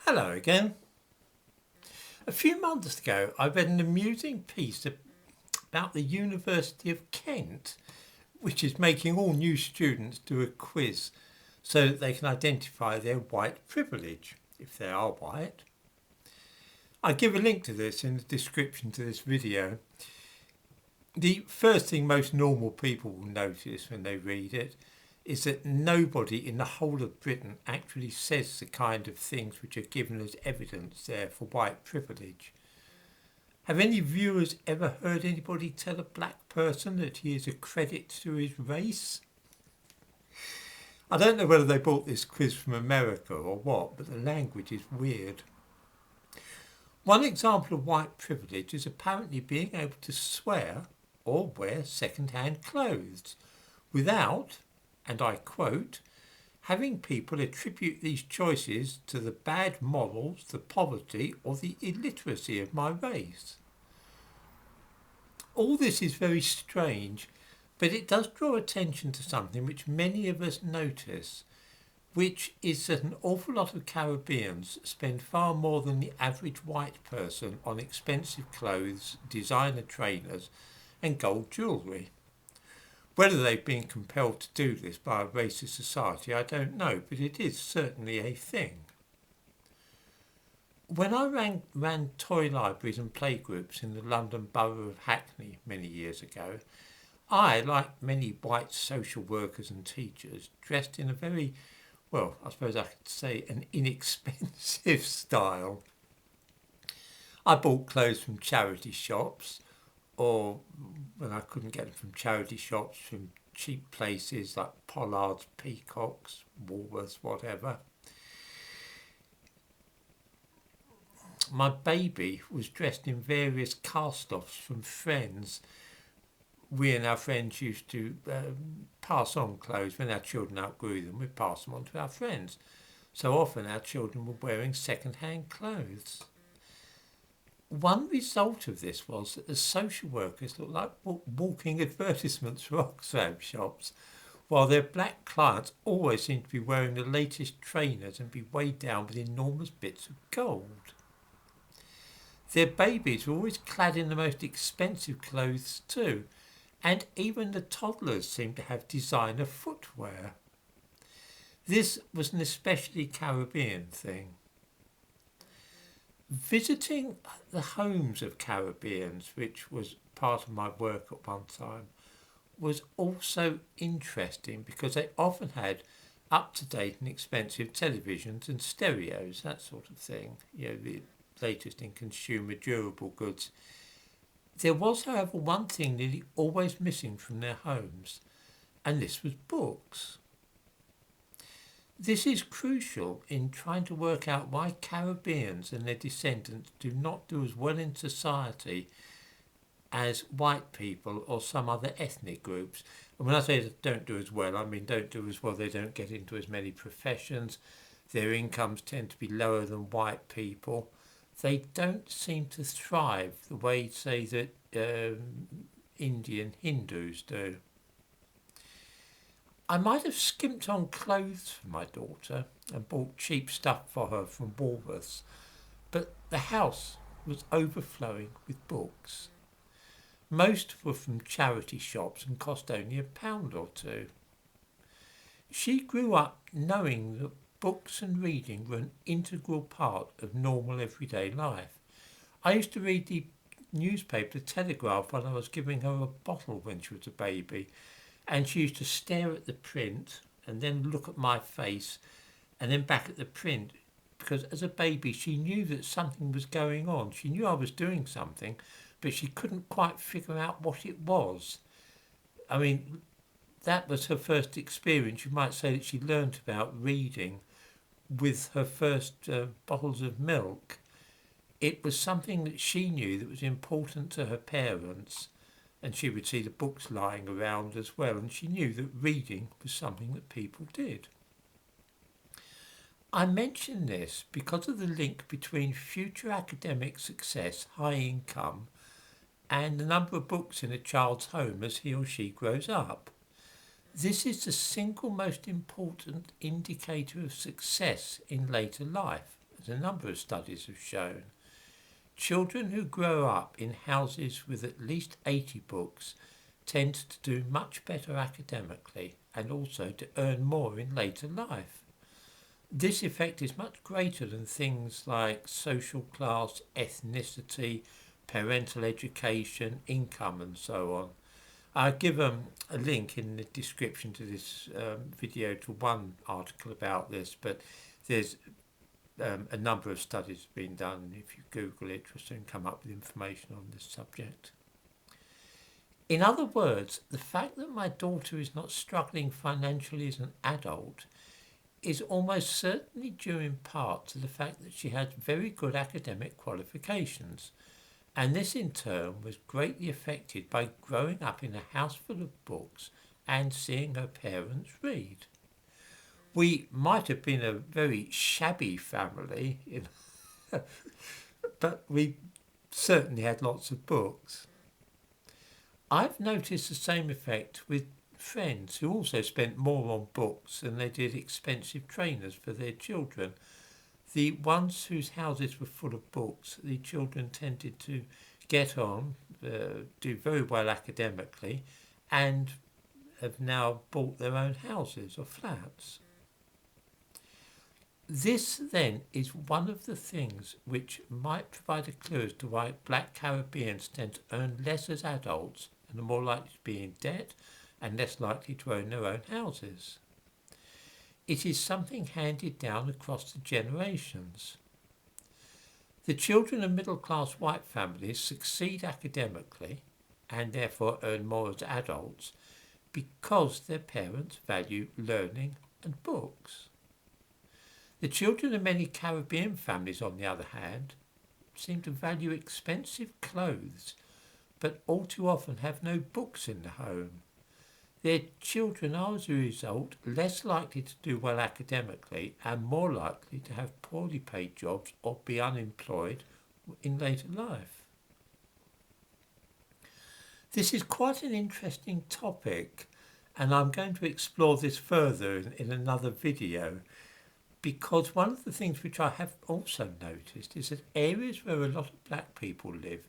Hello again. A few months ago, I read an amusing piece about the University of Kent, which is making all new students do a quiz so that they can identify their white privilege, if they are white. I give a link to this in the description to this video. The first thing most normal people will notice when they read it is that nobody in the whole of Britain actually says the kind of things which are given as evidence there for white privilege. Have any viewers ever heard anybody tell a black person that he is a credit to his race? I don't know whether they bought this quiz from America or what, but the language is weird. One example of white privilege is apparently being able to swear or wear second-hand clothes without, and I quote, having people attribute these choices to the bad morals, the poverty or the illiteracy of my race. All this is very strange, but it does draw attention to something which many of us notice, which is that an awful lot of Caribbeans spend far more than the average white person on expensive clothes, designer trainers and gold jewellery. Whether they've been compelled to do this by a racist society, I don't know, but it is certainly a thing. When I ran toy libraries and playgroups in the London borough of Hackney many years ago, I, like many white social workers and teachers, dressed in a very, well, I suppose I could say an inexpensive style. I bought clothes from charity shops, or when I couldn't get them from charity shops, from cheap places like Pollard's, Peacocks, Woolworths, whatever. My baby was dressed in various cast-offs from friends. We and our friends used to pass on clothes. When our children outgrew them, we'd pass them on to our friends. So often our children were wearing second-hand clothes. One result of this was that the social workers looked like walking advertisements for Oxfam shops, while their black clients always seemed to be wearing the latest trainers and be weighed down with enormous bits of gold. Their babies were always clad in the most expensive clothes too, and even the toddlers seemed to have designer footwear. This was an especially Caribbean thing. Visiting the homes of Caribbeans, which was part of my work at one time, was also interesting because they often had up-to-date and expensive televisions and stereos, that sort of thing, the latest in consumer durable goods. There was, however, one thing nearly always missing from their homes, and this was books. This is crucial in trying to work out why Caribbeans and their descendants do not do as well in society as white people or some other ethnic groups. And when I say don't do as well, I mean don't do as well. They don't get into as many professions. Their incomes tend to be lower than white people. They don't seem to thrive the way, say, that Indian Hindus do. I might have skimped on clothes for my daughter and bought cheap stuff for her from Woolworths, but the house was overflowing with books. Most were from charity shops and cost only £1 or two. She grew up knowing that books and reading were an integral part of normal everyday life. I used to read the newspaper, The Telegraph, while I was giving her a bottle when she was a baby. And she used to stare at the print and then look at my face and then back at the print, because as a baby she knew that something was going on. She knew I was doing something, but she couldn't quite figure out what it was. I mean, that was her first experience. You might say that she learnt about reading with her first bottles of milk. It was something that she knew that was important to her parents. And she would see the books lying around as well, and she knew that reading was something that people did. I mention this because of the link between future academic success, high income, and the number of books in a child's home as he or she grows up. This is the single most important indicator of success in later life. as a number of studies have shown, children who grow up in houses with at least 80 books tend to do much better academically and also to earn more in later life. This effect is much greater than things like social class, ethnicity, parental education, income and so on. I'll give a link in the description to this video to one article about this, but there's a number of studies being done. If you Google it, you'll soon come up with information on this subject. In other words, the fact that my daughter is not struggling financially as an adult is almost certainly due in part to the fact that she has very good academic qualifications, and this in turn was greatly affected by growing up in a house full of books and seeing her parents read. We might have been a very shabby family, but we certainly had lots of books. I've noticed the same effect with friends who also spent more on books than they did expensive trainers for their children. The ones whose houses were full of books, the children tended to get on, do very well academically, and have now bought their own houses or flats. This then is one of the things which might provide a clue as to why black Caribbeans tend to earn less as adults and are more likely to be in debt and less likely to own their own houses. It is something handed down across the generations. The children of middle-class white families succeed academically and therefore earn more as adults because their parents value learning and books. The children of many Caribbean families, on the other hand, seem to value expensive clothes, but all too often have no books in the home. Their children are, as a result, less likely to do well academically and more likely to have poorly paid jobs or be unemployed in later life. This is quite an interesting topic, and I'm going to explore this further in another video, because one of the things which I have also noticed is that areas where a lot of black people live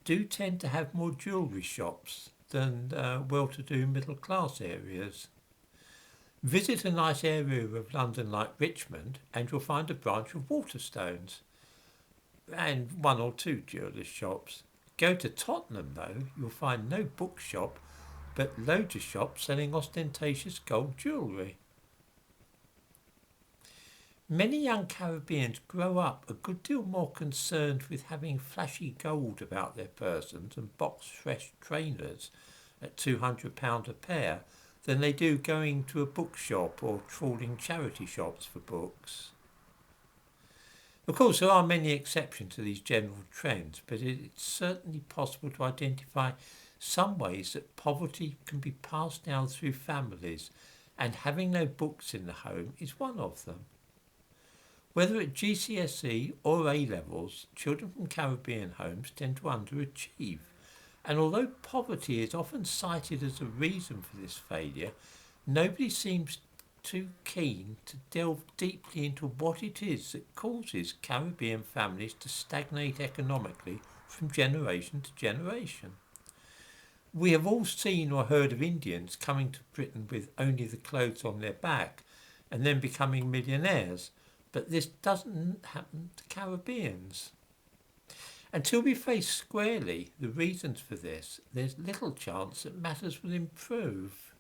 do tend to have more jewellery shops than well-to-do middle-class areas. Visit a nice area of London like Richmond and you'll find a branch of Waterstones and one or two jewellers' shops. Go to Tottenham though, you'll find no bookshop but loads of shops selling ostentatious gold jewellery. Many young Caribbeans grow up a good deal more concerned with having flashy gold about their persons and boxed fresh trainers at £200 a pair than they do going to a bookshop or trawling charity shops for books. Of course, there are many exceptions to these general trends, but it's certainly possible to identify some ways that poverty can be passed down through families, and having no books in the home is one of them. Whether at GCSE or A-levels, children from Caribbean homes tend to underachieve, and although poverty is often cited as a reason for this failure, nobody seems too keen to delve deeply into what it is that causes Caribbean families to stagnate economically from generation to generation. We have all seen or heard of Indians coming to Britain with only the clothes on their back and then becoming millionaires, but this doesn't happen to Caribbeans. Until we face squarely the reasons for this, there's little chance that matters will improve.